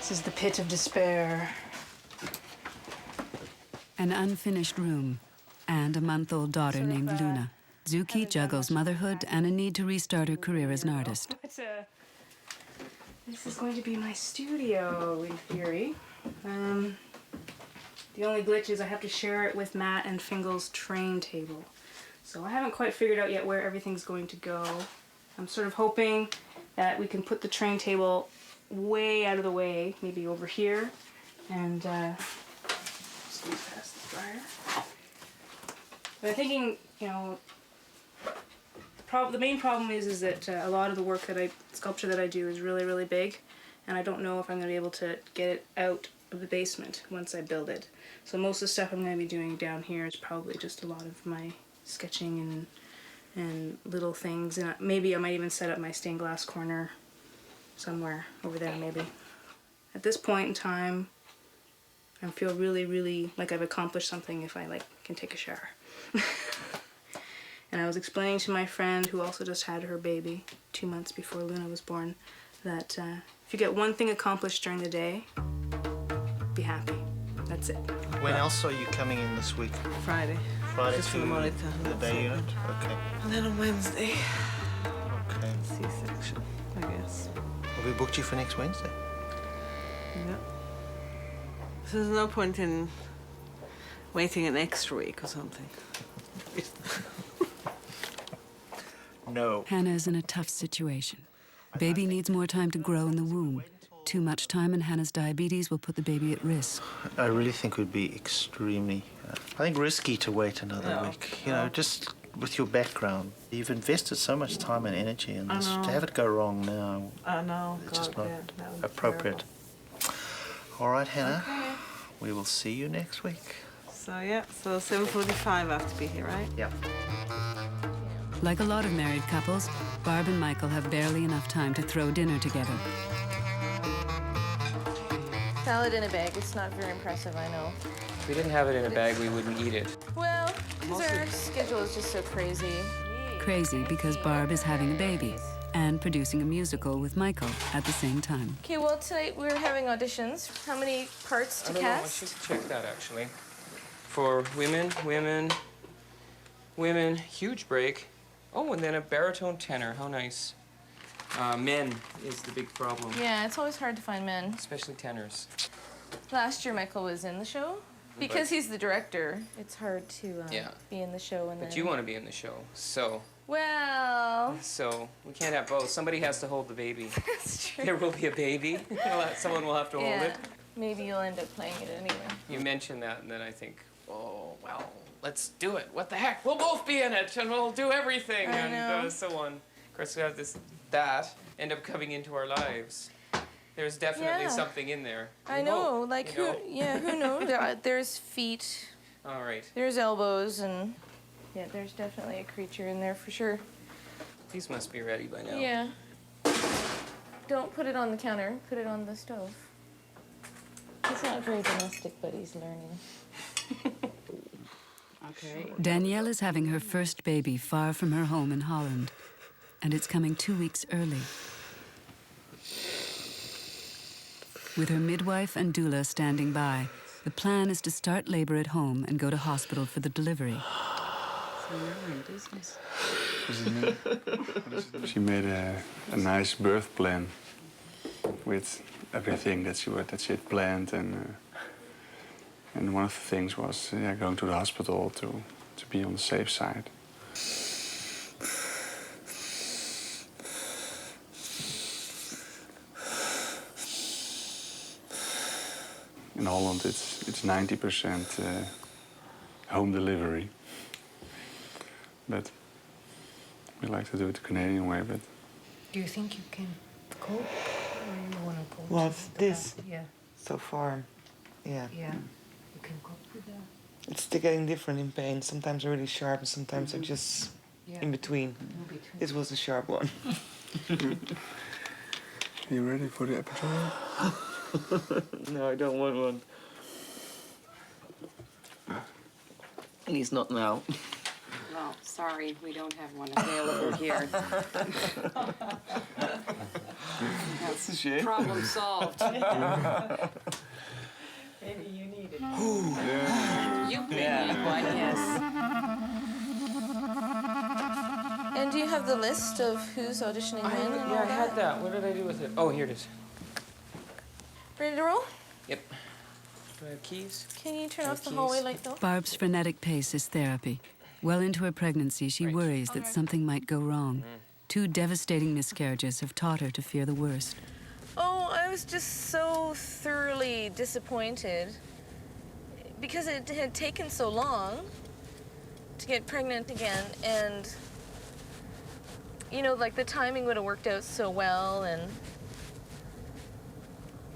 This is the pit of despair. An unfinished room and a month-old daughter named Luna. Zuki juggles motherhood and a need to restart her career as an artist. This is going to be my studio, in theory. The only glitch is I have to share it with Matt and Fingal's train table. So I haven't quite figured out yet where everything's going to go. I'm sort of hoping that we can put the train table way out of the way, maybe over here, and squeeze past the dryer. But I'm thinking, you know, the main problem is that a lot of the work sculpture that I do is really, really big, and I don't know if I'm going to be able to get it out of the basement once I build it. So most of the stuff I'm going to be doing down here is probably just a lot of my sketching and little things, and maybe I might even set up my stained glass corner somewhere over there maybe. At this point in time, I feel really, really like I've accomplished something if I can take a shower. And I was explaining to my friend who also just had her baby 2 months before Luna was born that if you get one thing accomplished during the day, be happy. That's it. When else are you coming in this week? Friday. Friday Just to for the monitor. the day unit? Okay. And then on Wednesday, Okay. C-section, I guess. Have we booked you for next Wednesday? Yeah. So there's no point in waiting an extra week or something. No. Hannah is in a tough situation. Baby needs more time to grow in the womb. Too much time and Hannah's diabetes will put the baby at risk. I really think it would be extremely, risky to wait another week. You know, just with your background, you've invested so much time and energy in this. To have it go wrong now, I know. it's just God, not yeah, that would be appropriate. terrible. All right, Hannah. Okay. We will see you next week. So yeah, so 7:45 I have to be here, right? Yep. Like a lot of married couples, Barb and Michael have barely enough time to throw dinner together. Salad in a bag. It's not very impressive, I know. If we didn't have it in a bag, we wouldn't eat it. Well, because our schedule is just so crazy. Crazy because Barb is having a baby and producing a musical with Michael at the same time. Okay, well, tonight we're having auditions. How many parts to I don't know, I cast? should check that actually. For women, huge break. Oh, and then a baritone tenor, how nice. Men is the big problem. Yeah, it's always hard to find men. Especially tenors. Last year, Michael was in the show. Because he's the director, it's hard to be in the show and But then... you want to be in the show, so. Well... So, we can't have both. Somebody has to hold the baby. That's true. There will be a baby. Someone will have to hold it. Maybe you'll end up playing it anyway. You mentioned that, and then I think, oh, well, let's do it. What the heck? We'll both be in it, and we'll do everything, and so on. Of course, we have that end up coming into our lives. There's definitely something in there. I know, who knows? There's feet. All right. There's elbows, and yeah, there's definitely a creature in there for sure. These must be ready by now. Yeah. Don't put it on the counter. Put it on the stove. He's not very domestic, but he's learning. Okay. Danielle is having her first baby far from her home in Holland, and it's coming 2 weeks early. With her midwife and doula standing by, the plan is to start labor at home and go to hospital for the delivery. So you're in business. She made a nice birth plan with everything that she had planned, and one of the things was going to the hospital to be on the safe side. In Holland, it's 90% home delivery, but we like to do it the Canadian way. But do you think you can cope, or you want to go? Well, this. Yeah. So far, yeah. Yeah. You can cope with that. It's still getting different in pain. Sometimes they're really sharp, and sometimes they're just in between. This was a sharp one. Are you ready for the epidural? No, I don't want one. And he's not now. Well, sorry, we don't have one available here. That's a shame. Problem solved. Maybe you need it. You baby one, yes. And do you have the list of who's auditioning when? And Yeah, all I had that. What did I do with it? Oh, here it is. Ready to roll? Yep. Do I have keys? Can you turn No off the keys. hallway light though? Barb's frenetic pace is therapy. Well into her pregnancy, she worries that something might go wrong. 2 devastating miscarriages have taught her to fear the worst. Oh, I was just so thoroughly disappointed because it had taken so long to get pregnant again, and you know, like the timing would have worked out so well, and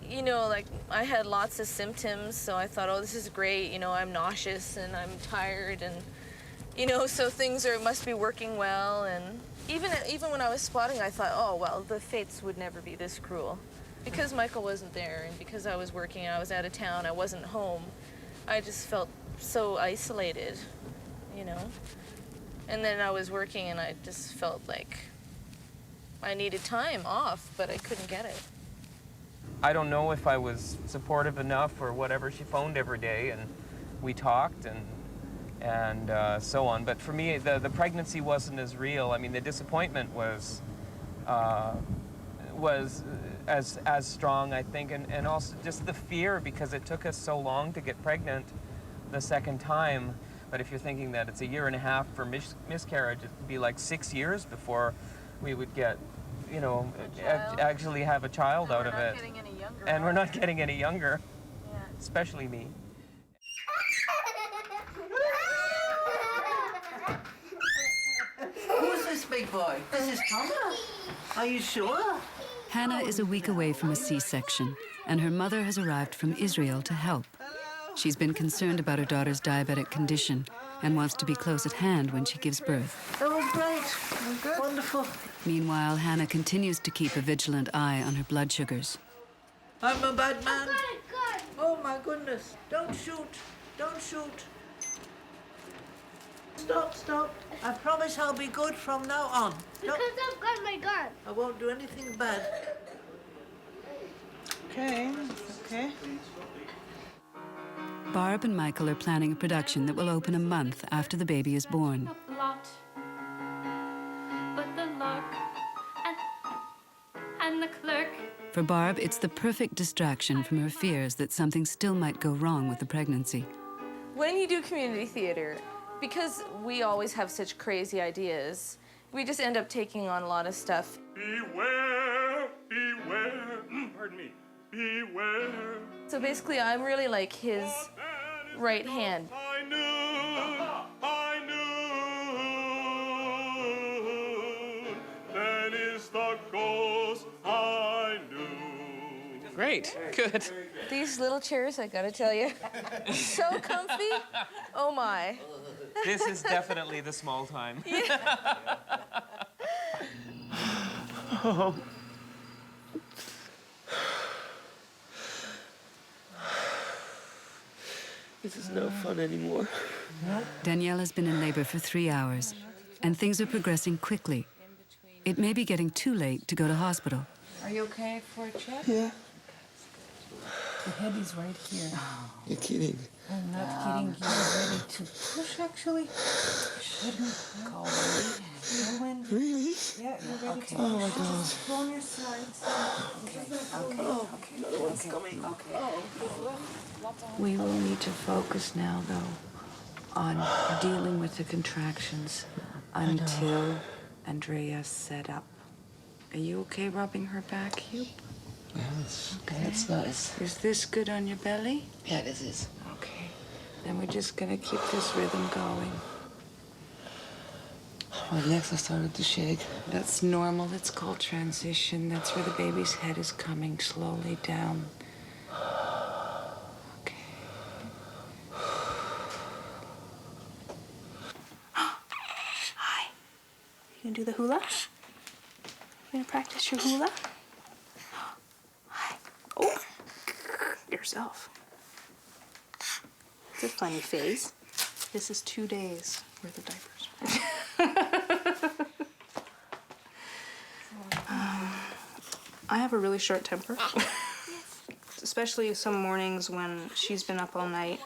you know, like I had lots of symptoms, so I thought, oh, this is great. You know, I'm nauseous and I'm tired, and you know, so things must be working well. And even when I was spotting, I thought, oh well, the fates would never be this cruel, because Michael wasn't there, and because I was working, I was out of town, I wasn't home. I just felt so isolated, you know. And then I was working, and I just felt like I needed time off, but I couldn't get it. I don't know if I was supportive enough or whatever. She phoned every day, and we talked and so on. But for me, the pregnancy wasn't as real. I mean, the disappointment was as strong, I think, and also just the fear, because it took us so long to get pregnant the second time. But if you're thinking that it's a year and a half for miscarriage, it'd be like 6 years before we would get, you know, actually have a child out of it. And we're not getting any younger, especially me. Who's this big boy? This is Thomas. Are you sure? Hannah is a week away from a C-section, and her mother has arrived from Israel to help. She's been concerned about her daughter's diabetic condition and wants to be close at hand when she gives birth. That was great. Good. Wonderful. Meanwhile, Hannah continues to keep a vigilant eye on her blood sugars. I'm a bad man. Oh my goodness. Don't shoot. Don't shoot. Stop, stop. I promise I'll be good from now on. Because I've got my gun. I won't do anything bad. Okay, okay. Barb and Michael are planning a production that will open a month after the baby is born. A lot. But the lark and the clerk. For Barb, it's the perfect distraction from her fears that something still might go wrong with the pregnancy. When you do community theater, because we always have such crazy ideas, we just end up taking on a lot of stuff. Beware, beware, pardon me, beware. So basically, I'm really like his right hand. I knew, that is the ghost I knew. Great, good. These little chairs, I gotta tell you, so comfy. Oh my. This is definitely the small time. Oh. This is no fun anymore. Danielle has been in labor for 3 hours, and things are progressing quickly. It may be getting too late to go to hospital. Are you okay for a check? Yeah. The head is right here. You're kidding. I'm not kidding. You're ready to push, actually. Shouldn't go in. Really? Yeah, you're ready to push. Oh my God. Go on your side. Okay. Another one's coming. We will need to focus now, though, on dealing with the contractions until Andrea's set up. Are you okay rubbing her back, Hugh? Yeah, that's nice. Is this good on your belly? Yeah, this is. Okay. Then we're just gonna keep this rhythm going. My legs are starting to shake. That's normal. That's called transition. That's where the baby's head is coming slowly down. Okay. Hi. You gonna do the hula? You gonna practice your hula? Hi. Oh, yourself. It's a funny face. This is 2 days worth of diapers. I have a really short temper. Especially some mornings when she's been up all night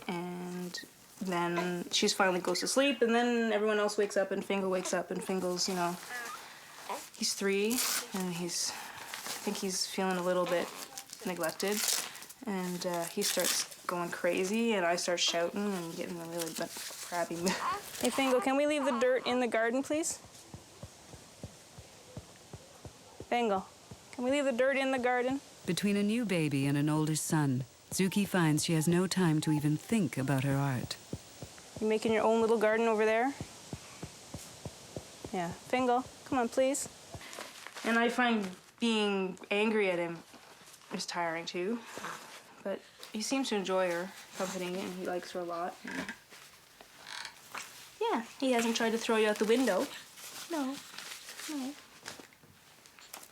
and then she finally goes to sleep and then everyone else wakes up and Fingal wakes up and Fingal's, you know, he's 3 and I think he's feeling a little bit neglected and he starts going crazy and I start shouting and getting a really crabby mood. Hey Fingal, can we leave the dirt in the garden, please? Fingal, can we leave the dirt in the garden? Between a new baby and an older son, Zuki finds she has no time to even think about her art. You making your own little garden over there? Yeah. Fingal, come on, please. And I find being angry at him is tiring too. But he seems to enjoy her company and he likes her a lot. Yeah, he hasn't tried to throw you out the window. No. No.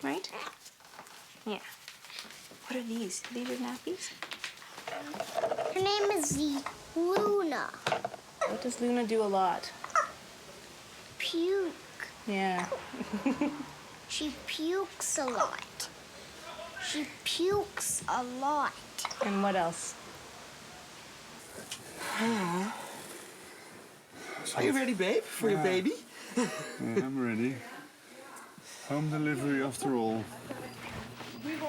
Right? Yeah. What are these? Are these your nappies? Her name is Luna. What does Luna do a lot? Puke. Yeah. She pukes a lot. She pukes a lot. And what else? Are you ready, babe, for your baby? Yeah, I'm ready. Home delivery after all.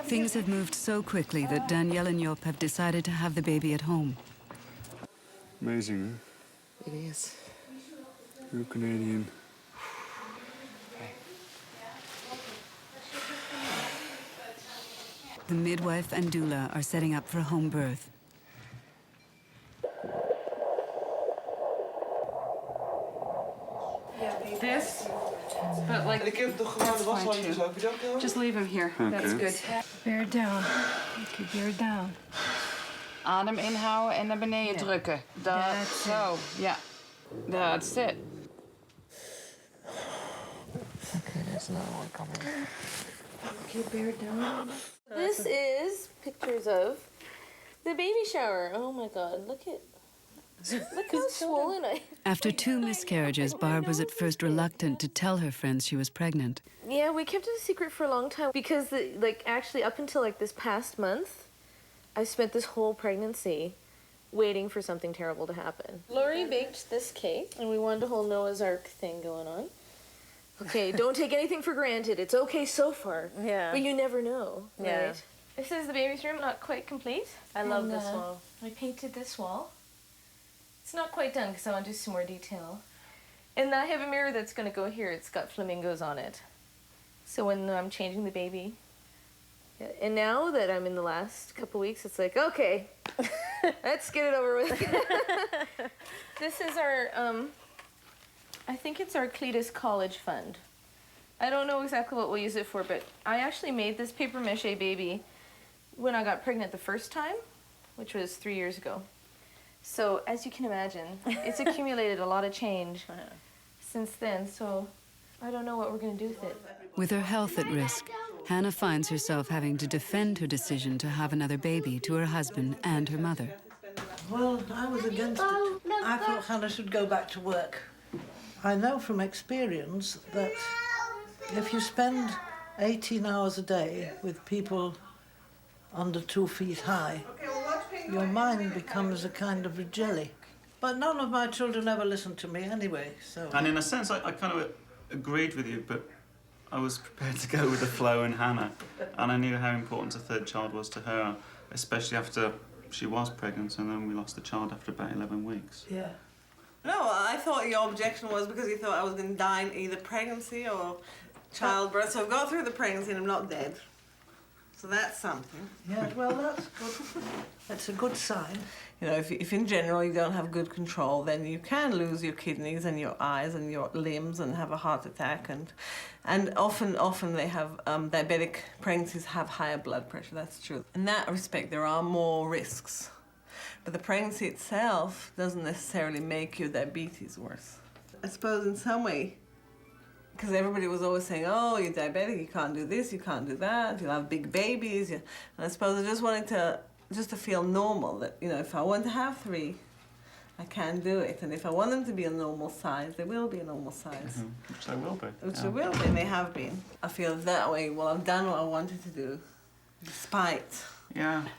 Things have moved so quickly that Danielle and Job have decided to have the baby at home. Amazing, It is. huh? You're Canadian. The midwife and doula are setting up for home birth. This, but like, just leave him here. That's good. Bear down. Okay, bear down. Adem inhouden en naar beneden drukken. That's zo. Ja. That's it. Okay, there's another one coming. Okay, bear down. This is pictures of the baby shower. Oh my God, look how swollen I am. After 2 miscarriages, Barb was at first reluctant to tell her friends she was pregnant. Yeah, we kept it a secret for a long time because, actually up until this past month, I spent this whole pregnancy waiting for something terrible to happen. Lori baked this cake, and we wanted a whole Noah's Ark thing going on. Okay, don't take anything for granted. It's okay so far. Yeah. But you never know, right? Yeah. This is the baby's room, not quite complete. I love this wall. I painted this wall. It's not quite done because I want to do some more detail. And I have a mirror that's going to go here. It's got flamingos on it. So when I'm changing the baby. Yeah. And now that I'm in the last couple weeks, it's like, okay, let's get it over with. This is our, I think it's our Cletus College Fund. I don't know exactly what we'll use it for, but I actually made this paper mache baby when I got pregnant the first time, which was 3 years ago. So, as you can imagine, it's accumulated a lot of change since then, so I don't know what we're going to do with it. With her health at risk, Hannah finds herself having to defend her decision to have another baby to her husband and her mother. Well, I was against it. I thought Hannah should go back to work. I know from experience that if you spend 18 hours a day with people under 2 feet high, your mind becomes a kind of a jelly. But none of my children ever listened to me anyway, so... And in a sense, I kind of agreed with you, but I was prepared to go with the flow in Hannah. And I knew how important a third child was to her, especially after she was pregnant, and then we lost the child after about 11 weeks. Yeah. No, I thought your objection was because you thought I was going to die in either pregnancy or childbirth. So I've got through the pregnancy and I'm not dead. So that's something. Yeah, well, that's good. That's a good sign. You know, if in general you don't have good control, then you can lose your kidneys and your eyes and your limbs and have a heart attack. And often they have, diabetic pregnancies have higher blood pressure, that's true. In that respect, there are more risks. But the pregnancy itself doesn't necessarily make your diabetes worse. I suppose in some way, because everybody was always saying, oh, you're diabetic, you can't do this, you can't do that, you'll have big babies. And I suppose I just wanted to feel normal, that, you know, if I want to have 3, I can do it. And if I want them to be a normal size, they will be a normal size. Which they will be. Which they will be, and they have been. I feel that way, well, I've done what I wanted to do, despite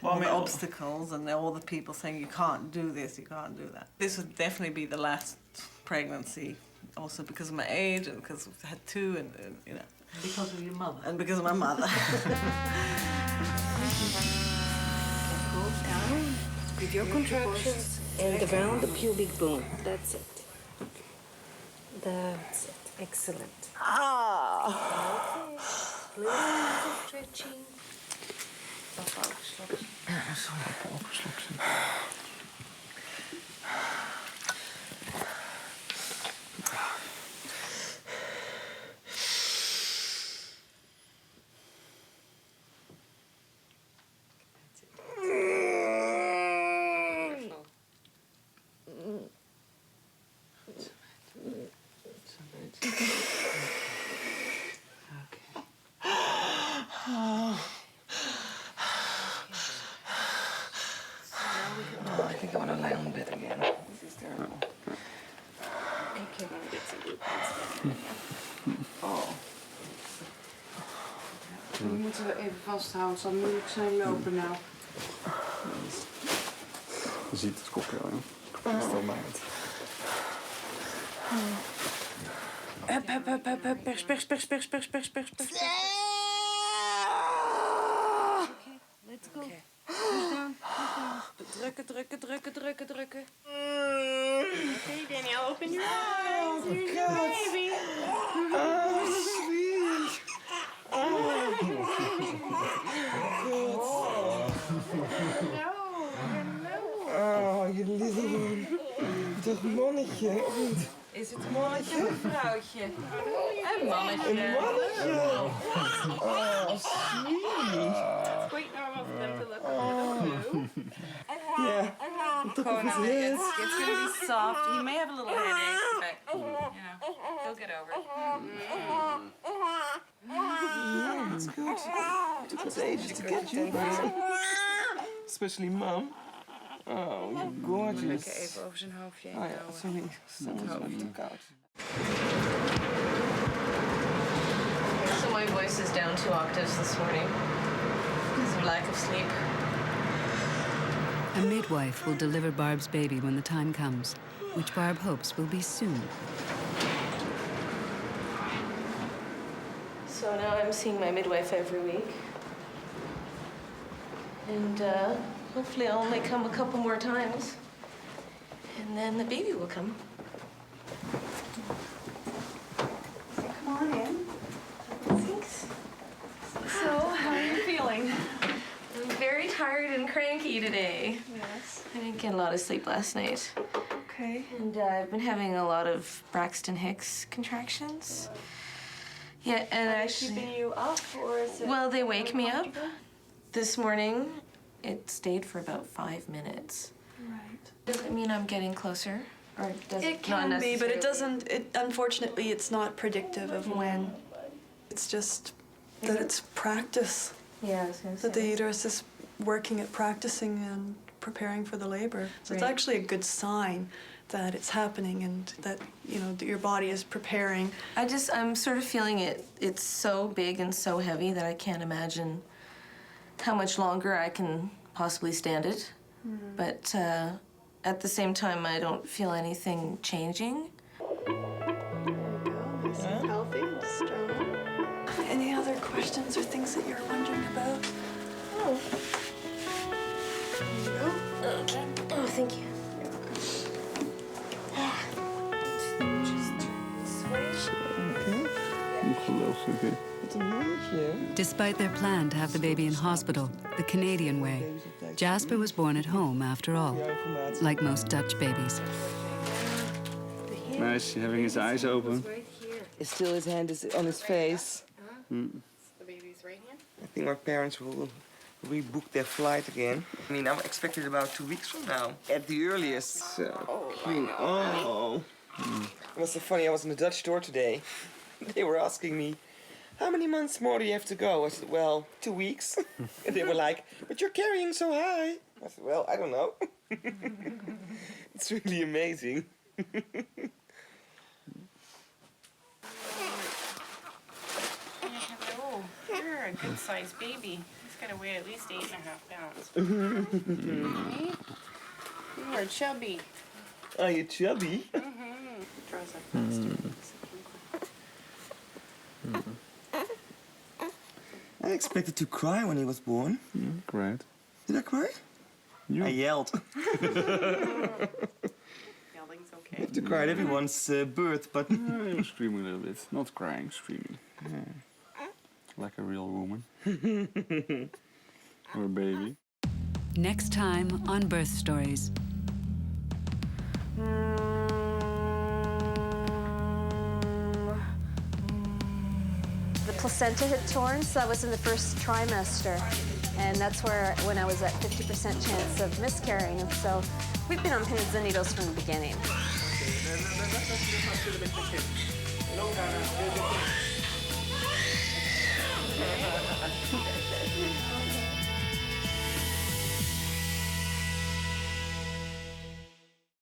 all the obstacles and all the people saying you can't do this, you can't do that. This would definitely be the last pregnancy, also because of my age and because I've had two, and you know. Because of your mother. And because of my mother. Go down with your contractions and around the pubic bone. That's it. That's it. Excellent. Okay. Little stretching. Opgeslokt. Ja, sorry, opgeslokt. I think I want to lay on the bed again. This is terrible. Okay. Oh. Nu moeten we even vasthouden, het zal moeilijk zijn lopen nou. Je ziet het kopje al, ja. Stel mij het. Hup. Pers. Let's go. Drukken. Okay, Danielle, open your eyes. Here's your baby. Oh, sweet. Oh, je little one. Toch mannetje, of niet? Is het een mannetje of een vrouwtje? Een mannetje. Een mannetje. Oh, sweet. It's quite normal for them to look a little blue. Yeah. Go now, it's going to be soft. He may have a little headache, but, you know, he'll get over it. Yeah, that's good. It took us ages to get you. Especially Mum. Oh, you're gorgeous. Kijk even over zijn hoofdje heen. Oh ja, sorry. Dat is te koud. So my voice is down 2 octaves this morning because of lack of sleep. A midwife will deliver Barb's baby when the time comes, which Barb hopes will be soon. So now I'm seeing my midwife every week. And hopefully I'll only come a couple more times. And then the baby will come. Come on in. Thanks. So, how are you feeling? I'm very tired and cranky today. Yes. I didn't get a lot of sleep last night. Okay. And I've been having a lot of Braxton Hicks contractions. Yeah, and Are they actually... keeping you up, or is it... Well, they wake me up. This morning, it stayed for about 5 minutes. Right. Does it mean I'm getting closer? Or does It can be, but it doesn't, unfortunately, it's not predictive of when. It's just that it's practice. Yeah, I was gonna say. That the uterus is working at practicing and preparing for the labor. So it's Right. actually a good sign that it's happening and that, you know, that your body is preparing. I'm sort of feeling it. It's so big and so heavy that I can't imagine how much longer I can possibly stand it. But at the same time, I don't feel anything changing. There you go, nice and healthy, strong. Any other questions or things that you're wondering about? Oh. There you go. Okay. Oh, thank you. Despite their plan to have the baby in hospital, the Canadian way, Jasper was born at home after all, like most Dutch babies. Nice, having his eyes open. Still his hand is on his face. The baby's right hand? I think my parents will rebook their flight again. I mean, I'm expected about 2 weeks from now, at the earliest. So cute. Oh. It was so funny. I was in the Dutch store today. They were asking me, how many months more do you have to go? I said, well, 2 weeks. And they were like, but you're carrying so high. I said, well, I don't know. It's really amazing. Hello, you're a good-sized baby. He's got to weigh at least 8.5 pounds. Hey? You are chubby. Are you chubby? Draws up faster. I expected to cry when he was born. Great. Did I cry? I yelled. Yelling's okay. I have to cry at everyone's birth, but... You're screaming a little bit. Not crying, screaming. Yeah. Like a real woman. Or a baby. Next time on Birth Stories. The placenta had torn, so that was in the first trimester. And that's when I was at 50% chance of miscarrying. And so we've been on pins and needles from the beginning.